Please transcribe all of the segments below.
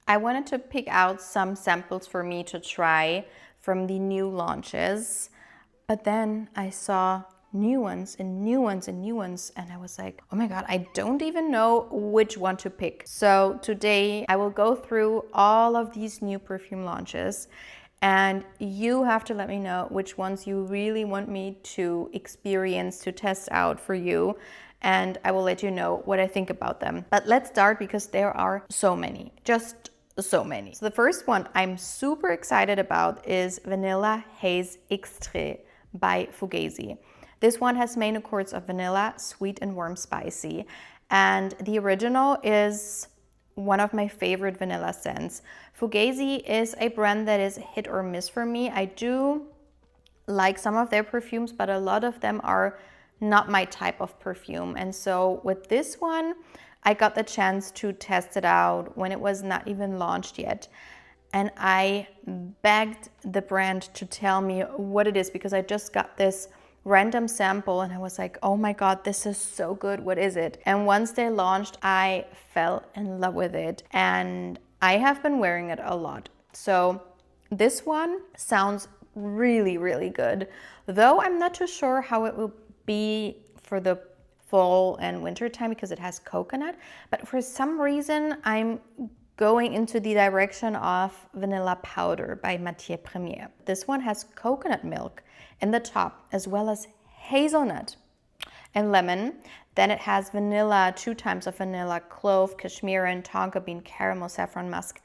I wanted to pick out some samples for me to try from the new launches, but then I saw new ones and new ones and new ones, and I was like, oh my god, I don't even know which one to pick. So today I will go through all of these new perfume launches, and you have to let me know which ones you really want me to experience, to test out for you, and I will let you know what I think about them. But let's start because there are so many, just so many. So the first one I'm super excited about is Vanilla Haze Extrait by Fugazzi. This one has main accords of vanilla, sweet and warm spicy. And the original is one of my favorite vanilla scents. Fugazzi is a brand that is hit or miss for me. I do like some of their perfumes, but a lot of them are not my type of perfume. And so with this one, I got the chance to test it out when it was not even launched yet. And I begged the brand to tell me what it is, because I just got this random sample and I was like, oh my god, this is so good, what is it? And once they launched, I fell in love with it, and I have been wearing it a lot. So this one sounds really, really good, though I'm not too sure how it will be for the fall and winter time because it has coconut, but for some reason I'm going into the direction of Vanilla Powder by Matiere. This one has coconut milk in the top, as well as hazelnut and lemon. Then it has vanilla, 2 times of vanilla, clove, cashmere, and tonka bean, caramel, saffron, musk.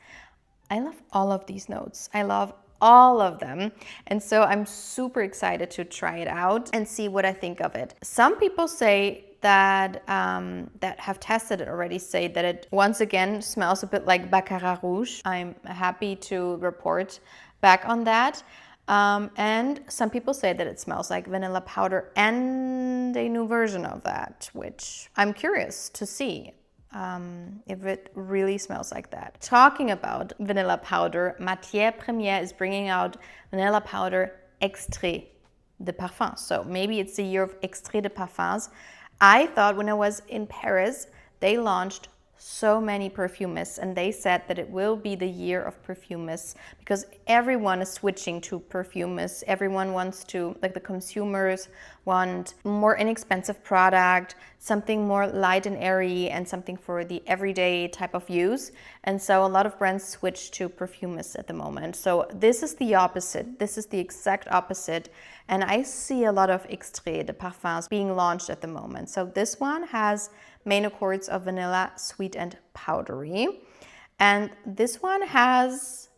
I love all of these notes. I love all of them. And so I'm super excited to try it out and see what I think of it. Some people say that have tested it already say that it once again smells a bit like Baccarat Rouge. I'm happy to report back on that. And some people say that it smells like Vanilla Powder and a new version of that, which I'm curious to see if it really smells like that. Talking about Vanilla Powder, Matiere is bringing out Vanilla Powder Extrait de Parfum. So maybe it's the year of Extrait de Parfums. I thought when I was in Paris, they launched so many perfumists, and they said that it will be the year of perfumists because everyone is switching to perfumists. Everyone wants to, like the consumers want more inexpensive product, something more light and airy, and something for the everyday type of use. And so a lot of brands switch to perfumists at the moment. So this is the opposite. This is the exact opposite. And I see a lot of Extrait de Parfums being launched at the moment. So this one has main accords of vanilla, sweet and powdery. And this one has,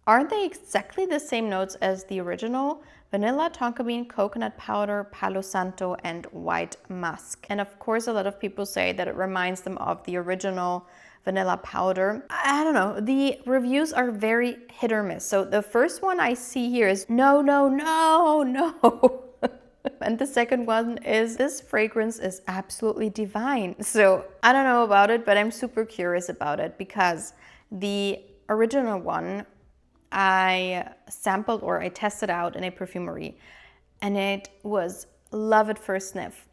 aren't they exactly the same notes as the original? Vanilla, tonka bean, coconut powder, palo santo, and white musk. And of course, a lot of people say that it reminds them of the original Vanilla Powder. I don't know, the reviews are very hit or miss. So the first one I see here is no, no, no, no. And the second one is, this fragrance is absolutely divine. So I don't know about it, but I'm super curious about it because the original one I sampled, or I tested out in a perfumery, and it was love at first sniff.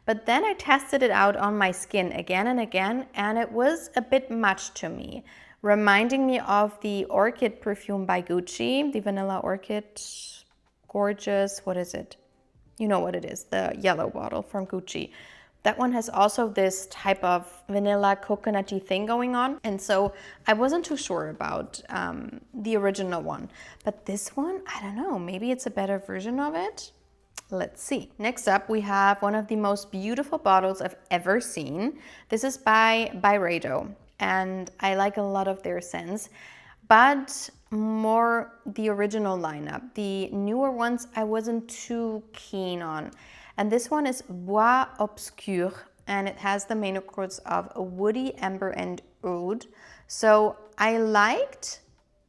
But then I tested it out on my skin again and again, and it was a bit much to me, reminding me of the Orchid perfume by Gucci, the Vanilla Orchid, gorgeous, what is it? You know what it is, the yellow bottle from Gucci. That one has also this type of vanilla coconutty thing going on. And so I wasn't too sure about the original one. But this one, I don't know, maybe it's a better version of it. Let's see. Next up, we have one of the most beautiful bottles I've ever seen. This is by Byredo, and I like a lot of their scents, but more the original lineup. The newer ones I wasn't too keen on. And this one is Bois Obscur, and it has the main accords of woody, amber, and oud. So I liked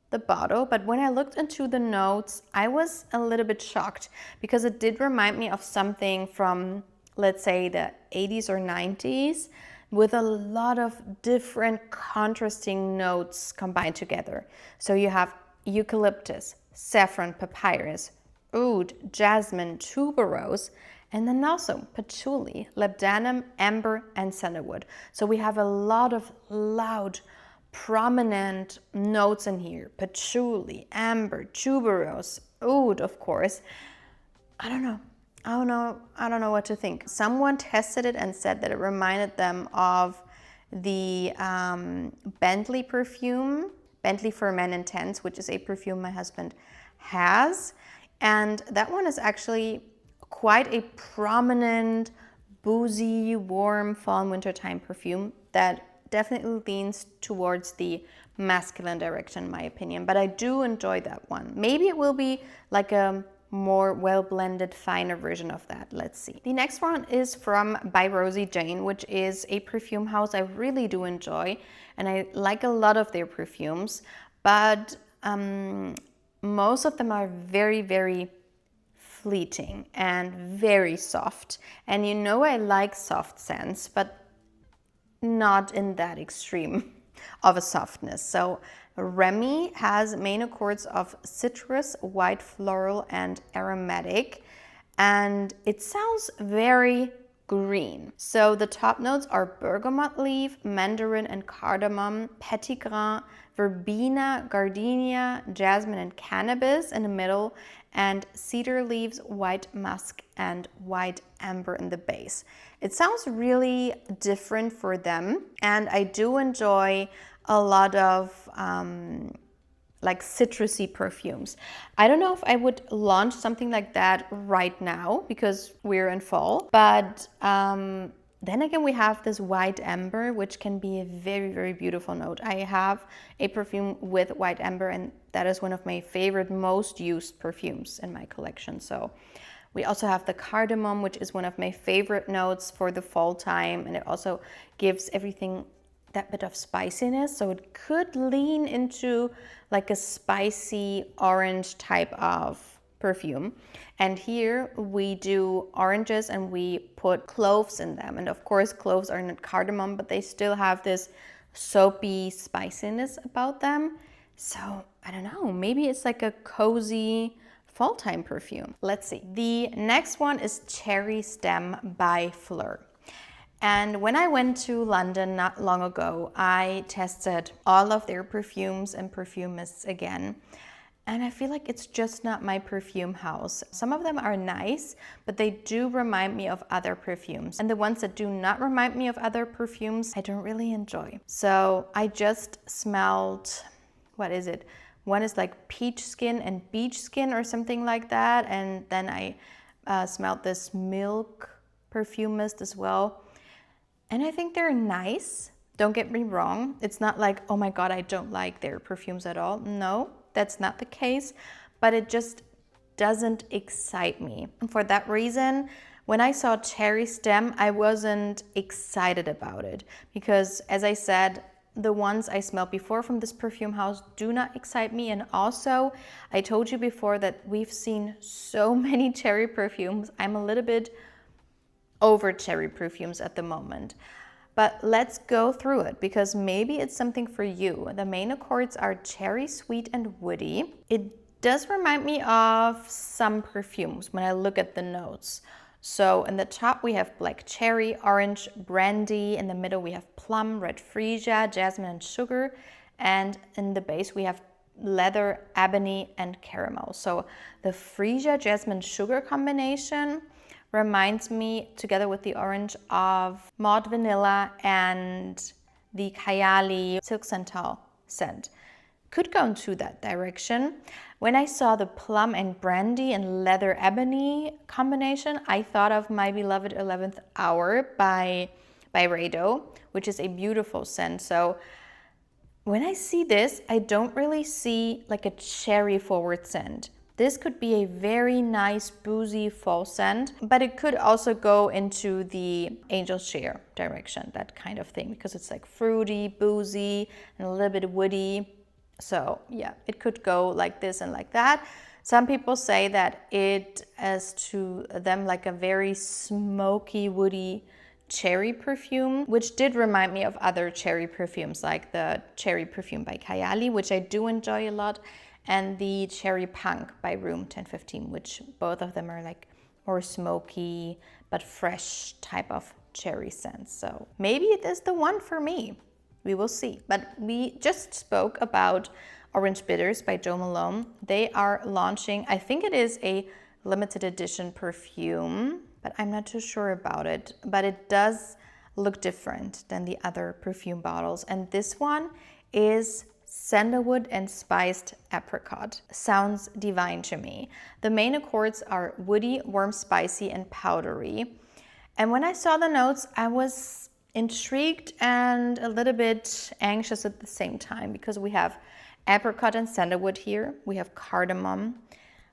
the bottle, but when I looked into the notes, I was a little bit shocked because it did remind me of something from, let's say, the 80s or 90s, with a lot of different contrasting notes combined together. So you have eucalyptus, saffron, papyrus, oud, jasmine, tuberose, and then also patchouli, labdanum, amber, and sandalwood. So we have a lot of loud, prominent notes in here. Patchouli, amber, tuberose, oud, of course. I don't know. I don't know what to think. Someone tested it and said that it reminded them of the Bentley perfume, Bentley for Men Intense, which is a perfume my husband has. And that one is actually quite a prominent, boozy, warm fall and wintertime perfume that definitely leans towards the masculine direction, in my opinion. But I do enjoy that one. Maybe it will be like a more well-blended, finer version of that. Let's see. The next one is from by Rosie Jane, which is a perfume house I really do enjoy, and I like a lot of their perfumes, but most of them are very, very fleeting and very soft. And you know I like soft scents, but not in that extreme of a softness. So Remi has main accords of citrus, white floral, and aromatic, and it sounds very green. So the top notes are bergamot leaf, mandarin and cardamom, petitgrain, verbena, gardenia, jasmine, and cannabis in the middle, and cedar leaves, white musk, and white amber in the base. It sounds really different for them, and I do enjoy a lot of like citrusy perfumes. I don't know if I would launch something like that right now because we're in fall, but then again we have this white amber, which can be a very, very beautiful note. I have a perfume with white amber, and that is one of my favorite, most used perfumes in my collection. So we also have the cardamom, which is one of my favorite notes for the fall time, and it also gives everything that bit of spiciness, so it could lean into like a spicy orange type of perfume. And here we do oranges and we put cloves in them, and of course cloves are not cardamom, but they still have this soapy spiciness about them. So I don't know, maybe it's like a cozy fall time perfume. Let's see. The next one is Cherry Stem by Phlur. And when I went to London not long ago, I tested all of their perfumes and perfumists again. And I feel like it's just not my perfume house. Some of them are nice, but they do remind me of other perfumes. And the ones that do not remind me of other perfumes, I don't really enjoy. So I just smelled, what is it? One is like peach skin and beach skin or something like that. And then I smelled this Milk perfume mist as well. And I think they're nice. Don't get me wrong. It's not like, oh my God, I don't like their perfumes at all. No, that's not the case. But it just doesn't excite me. And for that reason, when I saw Cherry Stem, I wasn't excited about it. Because as I said, the ones I smelled before from this perfume house do not excite me. And also, I told you before that we've seen so many cherry perfumes. I'm a little bit over cherry perfumes at the moment. But let's go through it because maybe it's something for you. The main accords are cherry, sweet, and woody. It does remind me of some perfumes when I look at the notes. So in the top we have black cherry, orange, brandy. In the middle we have plum, red freesia, jasmine, and sugar. And in the base we have leather, ebony, and caramel. So the freesia, jasmine, sugar combination reminds me, together with the orange, of Maud Vanilla and the Kayali Silk Santal scent. Could go into that direction. When I saw the plum and brandy and leather ebony combination, I thought of My Beloved 11th Hour by Byredo, which is a beautiful scent. So when I see this, I don't really see like a cherry forward scent. This could be a very nice boozy fall scent, but it could also go into the Angel Share direction, that kind of thing, because it's like fruity, boozy, and a little bit woody. So yeah, it could go like this and like that. Some people say that it is to them like a very smoky, woody cherry perfume, which did remind me of other cherry perfumes, like the Cherry Perfume by Kayali, which I do enjoy a lot, and the Cherry Punk by Room 1015, which both of them are like more smoky but fresh type of cherry scents. So maybe it is the one for me. We will see. But we just spoke about Orange Bitters by Jo Malone. They are launching, I think it is a limited edition perfume, but I'm not too sure about it. But it does look different than the other perfume bottles. And this one is sandalwood and spiced apricot. Sounds divine to me. The main accords are woody, warm, spicy, and powdery. And when I saw the notes, I was intrigued and a little bit anxious at the same time, because we have apricot and sandalwood here. We have cardamom.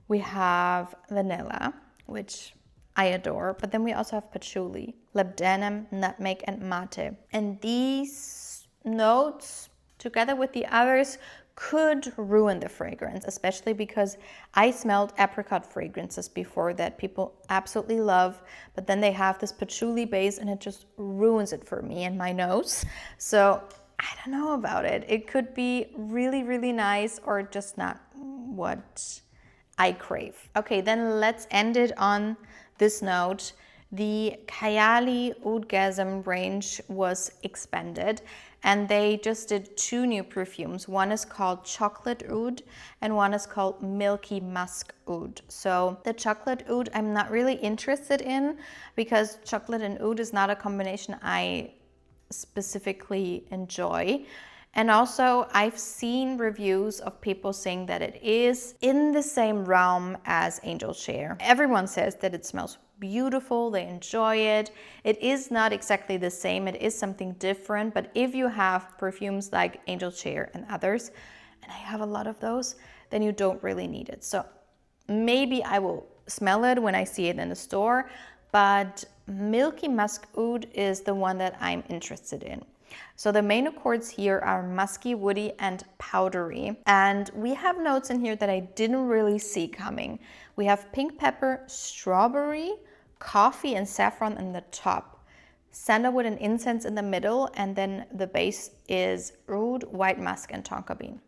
We have vanilla, which I adore. But then we also have patchouli, labdanum, nutmeg, and mate. And these notes, together with the others, could ruin the fragrance, especially because I smelled apricot fragrances before that people absolutely love, but then they have this patchouli base and it just ruins it for me and my nose. So I don't know about it. It could be really, really nice or just not what I crave. Okay, then let's end it on this note. The Kayali Oudgasm range was expanded, and they just did 2 new perfumes. One is called Chocolate Oud and one is called Milky Musk Oud. So the Chocolate Oud I'm not really interested in, because chocolate and oud is not a combination I specifically enjoy. And also I've seen reviews of people saying that it is in the same realm as Angel Share. Everyone says that it smells beautiful, they enjoy it. It is not exactly the same, it is something different, but if you have perfumes like Angel Share and others, and I have a lot of those, then you don't really need it. So maybe I will smell it when I see it in the store, but Milky Musk Oud is the one that I'm interested in. So the main accords here are musky, woody, and powdery. And we have notes in here that I didn't really see coming. We have pink pepper, strawberry, coffee, and saffron in the top, sandalwood and incense in the middle, and then the base is oud, white musk, and tonka bean.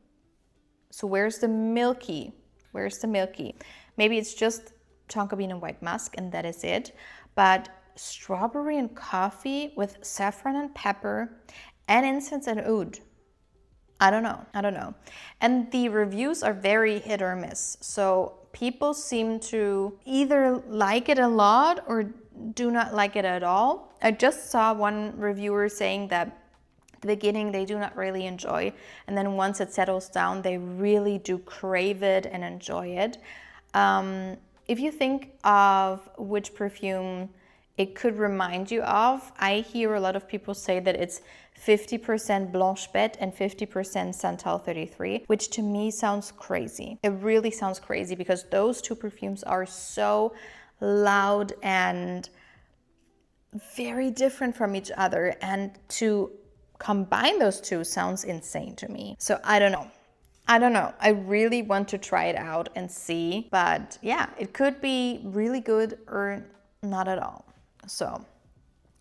So where's the Milky? Where's the Milky? Maybe it's just tonka bean and white musk, and that is it. But strawberry and coffee with saffron and pepper and incense and oud. I don't know. And the reviews are very hit or miss. So people seem to either like it a lot or do not like it at all. I just saw one reviewer saying that at the beginning they do not really enjoy, and then once it settles down, they really do crave it and enjoy it. If you think of which perfume it could remind you of, I hear a lot of people say that it's 50% Blanche Bête and 50% Santal 33, which to me sounds crazy. It really sounds crazy, because those 2 perfumes are so loud and very different from each other, and to combine those 2 sounds insane to me. So I don't know. I really want to try it out and see, but yeah, it could be really good or not at all. So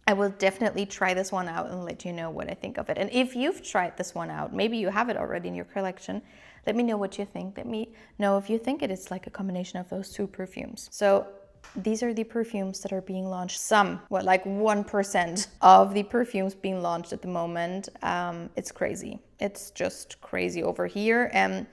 I will definitely try this one out and let you know what I think of it. And if you've tried this one out, maybe you have it already in your collection, let me know what you think. Let me know if you think it is like a combination of those 2 perfumes. So these are the perfumes that are being launched. Like 1% of the perfumes being launched at the moment. It's crazy. It's just crazy over here. And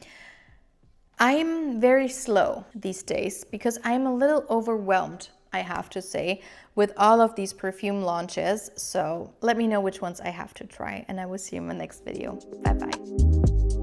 I'm very slow these days because I'm a little overwhelmed, I have to say, with all of these perfume launches. So let me know which ones I have to try, and I will see you in my next video. Bye bye.